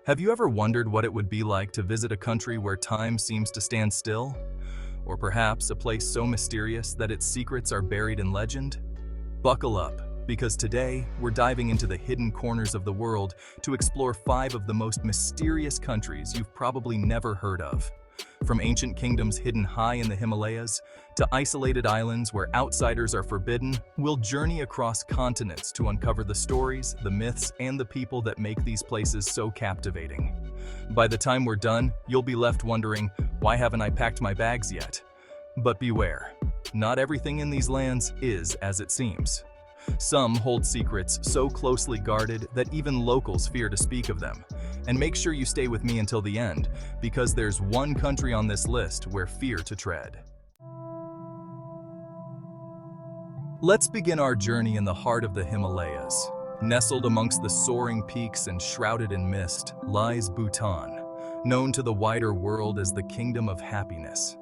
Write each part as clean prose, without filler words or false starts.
Have you ever wondered what it would be like to visit a country where time seems to stand still? Or perhaps a place so mysterious that its secrets are buried in legend? Buckle up, because today we're diving into the hidden corners of the world to explore 5 of the most mysterious countries you've probably never heard of. From ancient kingdoms hidden high in the Himalayas to isolated islands where outsiders are forbidden, we'll journey across continents to uncover the stories, the myths, and the people that make these places so captivating. By the time we're done, you'll be left wondering, why haven't I packed my bags yet? But beware, not everything in these lands is as it seems. Some hold secrets so closely guarded that even locals fear to speak of them. And make sure you stay with me until the end, because there's one country on this list where fear to tread. Let's begin our journey in the heart of the Himalayas. Nestled amongst the soaring peaks and shrouded in mist lies Bhutan, known to the wider world as the Kingdom of Happiness.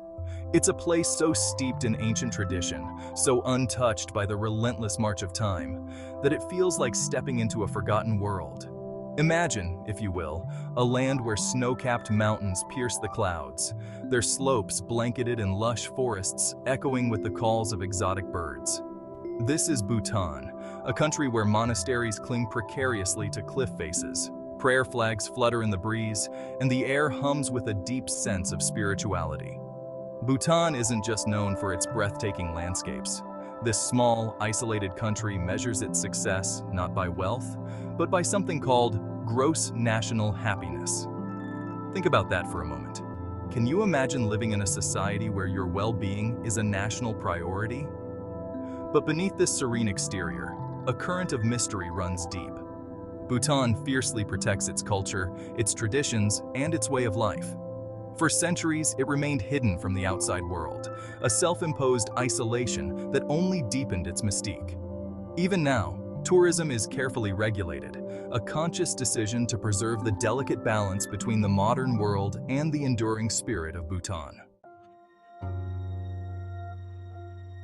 It's a place so steeped in ancient tradition, so untouched by the relentless march of time, that it feels like stepping into a forgotten world. Imagine, if you will, a land where snow-capped mountains pierce the clouds, their slopes blanketed in lush forests echoing with the calls of exotic birds. This is Bhutan, a country where monasteries cling precariously to cliff faces, prayer flags flutter in the breeze, and the air hums with a deep sense of spirituality. Bhutan isn't just known for its breathtaking landscapes. This small, isolated country measures its success not by wealth, but by something called gross national happiness. Think about that for a moment. Can you imagine living in a society where your well-being is a national priority? But beneath this serene exterior, a current of mystery runs deep. Bhutan fiercely protects its culture, its traditions, and its way of life. For centuries, it remained hidden from the outside world, a self-imposed isolation that only deepened its mystique. Even now, tourism is carefully regulated, a conscious decision to preserve the delicate balance between the modern world and the enduring spirit of Bhutan.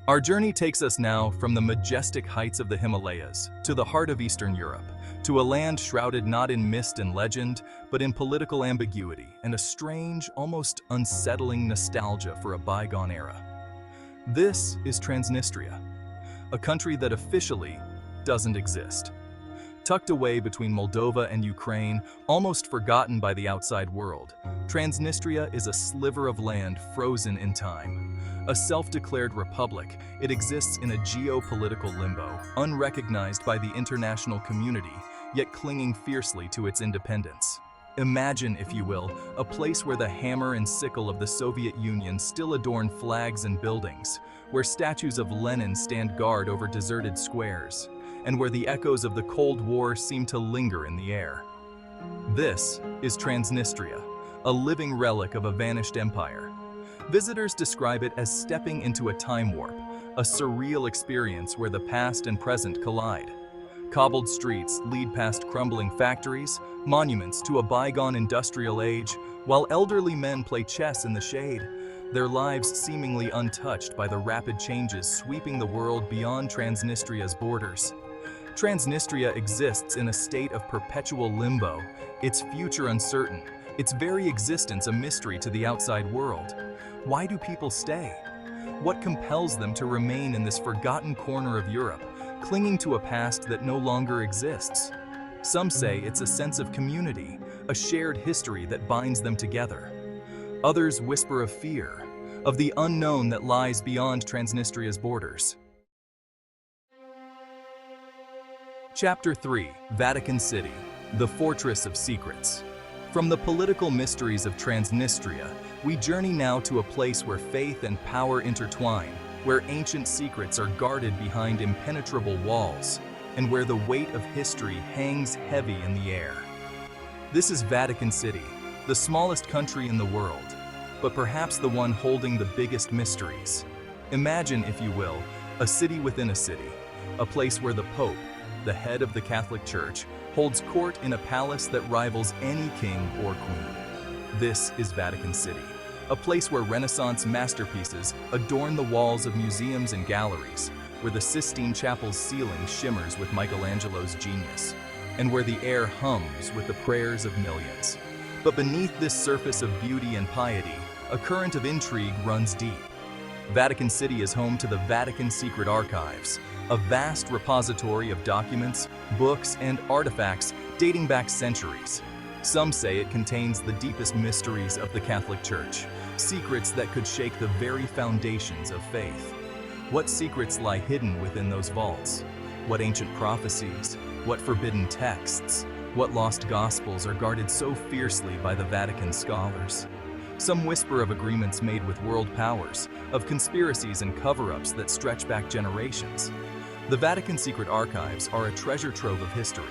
Our journey takes us now from the majestic heights of the Himalayas to the heart of Eastern Europe, to a land shrouded not in mist and legend, but in political ambiguity and a strange, almost unsettling nostalgia for a bygone era. This is Transnistria, a country that officially doesn't exist. Tucked away between Moldova and Ukraine, almost forgotten by the outside world, Transnistria is a sliver of land frozen in time. A self-declared republic, it exists in a geopolitical limbo, unrecognized by the international community, yet clinging fiercely to its independence. Imagine, if you will, a place where the hammer and sickle of the Soviet Union still adorn flags and buildings, where statues of Lenin stand guard over deserted squares, and where the echoes of the Cold War seem to linger in the air. This is Transnistria, a living relic of a vanished empire. Visitors describe it as stepping into a time warp, a surreal experience where the past and present collide. Cobbled streets lead past crumbling factories, monuments to a bygone industrial age, while elderly men play chess in the shade, their lives seemingly untouched by the rapid changes sweeping the world beyond Transnistria's borders. Transnistria exists in a state of perpetual limbo, its future uncertain, its very existence a mystery to the outside world. Why do people stay? What compels them to remain in this forgotten corner of Europe, clinging to a past that no longer exists? Some say it's a sense of community, a shared history that binds them together. Others whisper of fear, of the unknown that lies beyond Transnistria's borders. Chapter 3: Vatican City, the Fortress of Secrets. From the political mysteries of Transnistria, we journey now to a place where faith and power intertwine, where ancient secrets are guarded behind impenetrable walls, and where the weight of history hangs heavy in the air. This is Vatican City, the smallest country in the world, but perhaps the one holding the biggest mysteries. Imagine, if you will, a city within a city, a place where the Pope, the head of the Catholic Church, holds court in a palace that rivals any king or queen. This is Vatican City, a place where Renaissance masterpieces adorn the walls of museums and galleries, where the Sistine Chapel's ceiling shimmers with Michelangelo's genius, and where the air hums with the prayers of millions. But beneath this surface of beauty and piety, a current of intrigue runs deep. Vatican City is home to the Vatican Secret Archives, a vast repository of documents, books, and artifacts dating back centuries. Some say it contains the deepest mysteries of the Catholic Church, secrets that could shake the very foundations of faith. What secrets lie hidden within those vaults? What ancient prophecies? What forbidden texts? What lost gospels are guarded so fiercely by the Vatican scholars? Some whisper of agreements made with world powers, of conspiracies and cover-ups that stretch back generations. The Vatican Secret Archives are a treasure trove of history,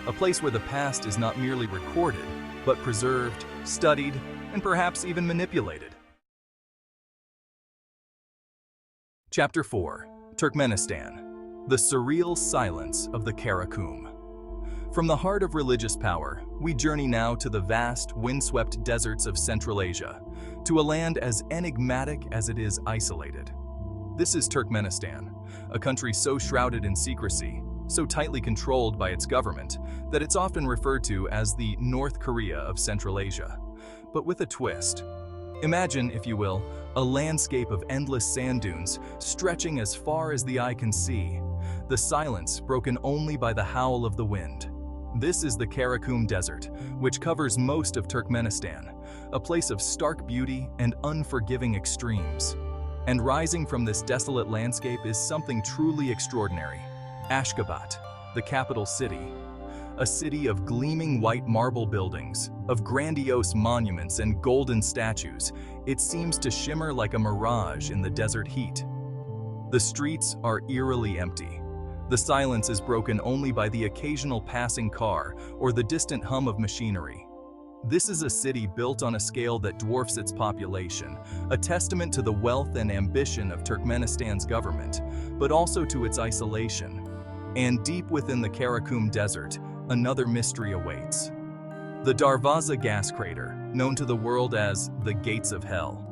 a place where the past is not merely recorded, but preserved, studied, and perhaps even manipulated. Chapter 4. Turkmenistan. The surreal silence of the Karakum. From the heart of religious power, we journey now to the vast, windswept deserts of Central Asia, to a land as enigmatic as it is isolated. This is Turkmenistan, a country so shrouded in secrecy, so tightly controlled by its government, that it's often referred to as the North Korea of Central Asia. But with a twist. Imagine, if you will, a landscape of endless sand dunes stretching as far as the eye can see, the silence broken only by the howl of the wind. This is the Karakum Desert, which covers most of Turkmenistan, a place of stark beauty and unforgiving extremes. And rising from this desolate landscape is something truly extraordinary. Ashgabat, the capital city. A city of gleaming white marble buildings, of grandiose monuments and golden statues, it seems to shimmer like a mirage in the desert heat. The streets are eerily empty. The silence is broken only by the occasional passing car or the distant hum of machinery. This is a city built on a scale that dwarfs its population, a testament to the wealth and ambition of Turkmenistan's government, but also to its isolation. And deep within the Karakum Desert, another mystery awaits. The Darvaza gas crater, known to the world as the Gates of Hell.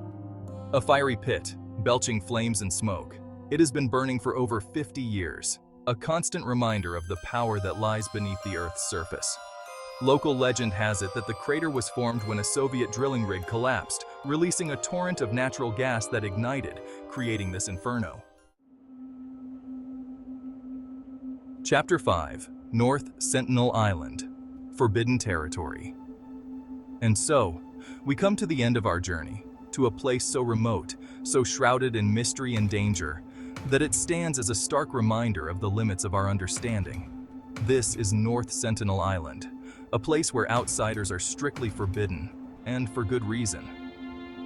A fiery pit, belching flames and smoke. It has been burning for over 50 years, a constant reminder of the power that lies beneath the Earth's surface. Local legend has it that the crater was formed when a Soviet drilling rig collapsed, releasing a torrent of natural gas that ignited, creating this inferno. Chapter 5. North Sentinel Island. Forbidden Territory. And so, we come to the end of our journey, to a place so remote, so shrouded in mystery and danger, that it stands as a stark reminder of the limits of our understanding. This is North Sentinel Island, a place where outsiders are strictly forbidden, and for good reason.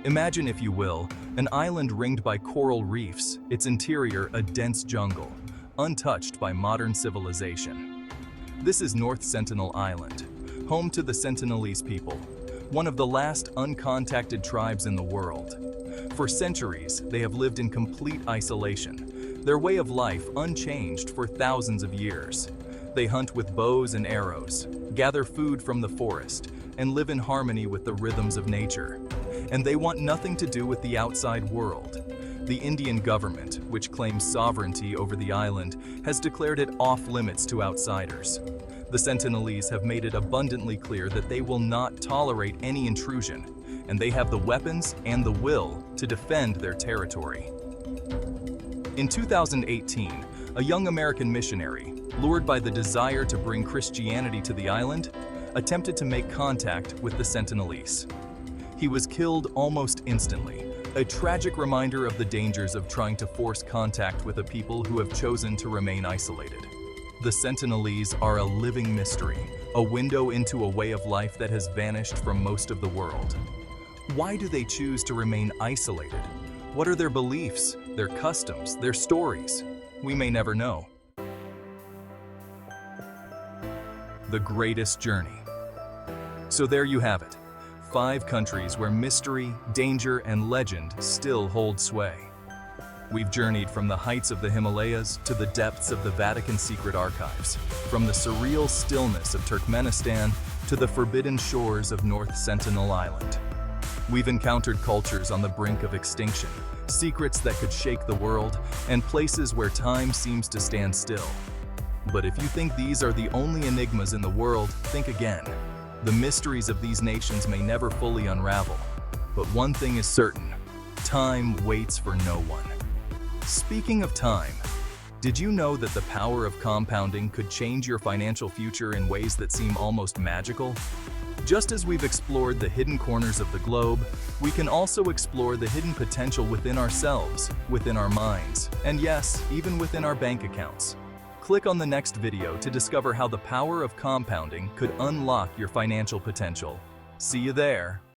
Imagine, if you will, an island ringed by coral reefs, its interior a dense jungle, untouched by modern civilization. This is North Sentinel Island, home to the Sentinelese people, one of the last uncontacted tribes in the world. For centuries, they have lived in complete isolation, their way of life unchanged for thousands of years. They hunt with bows and arrows, gather food from the forest, and live in harmony with the rhythms of nature. And they want nothing to do with the outside world. The Indian government, which claims sovereignty over the island, has declared it off-limits to outsiders. The Sentinelese have made it abundantly clear that they will not tolerate any intrusion, and they have the weapons and the will to defend their territory. In 2018, a young American missionary, lured by the desire to bring Christianity to the island, attempted to make contact with the Sentinelese. He was killed almost instantly, a tragic reminder of the dangers of trying to force contact with a people who have chosen to remain isolated. The Sentinelese are a living mystery, a window into a way of life that has vanished from most of the world. Why do they choose to remain isolated? What are their beliefs, their customs, their stories? We may never know. The greatest journey. So there you have it. 5 countries where mystery, danger, and legend still hold sway. We've journeyed from the heights of the Himalayas to the depths of the Vatican Secret Archives, from the surreal stillness of Turkmenistan to the forbidden shores of North Sentinel Island. We've encountered cultures on the brink of extinction, secrets that could shake the world, and places where time seems to stand still. But if you think these are the only enigmas in the world, think again. The mysteries of these nations may never fully unravel. But one thing is certain: time waits for no one. Speaking of time, did you know that the power of compounding could change your financial future in ways that seem almost magical? Just as we've explored the hidden corners of the globe, we can also explore the hidden potential within ourselves, within our minds, and yes, even within our bank accounts. Click on the next video to discover how the power of compounding could unlock your financial potential. See you there.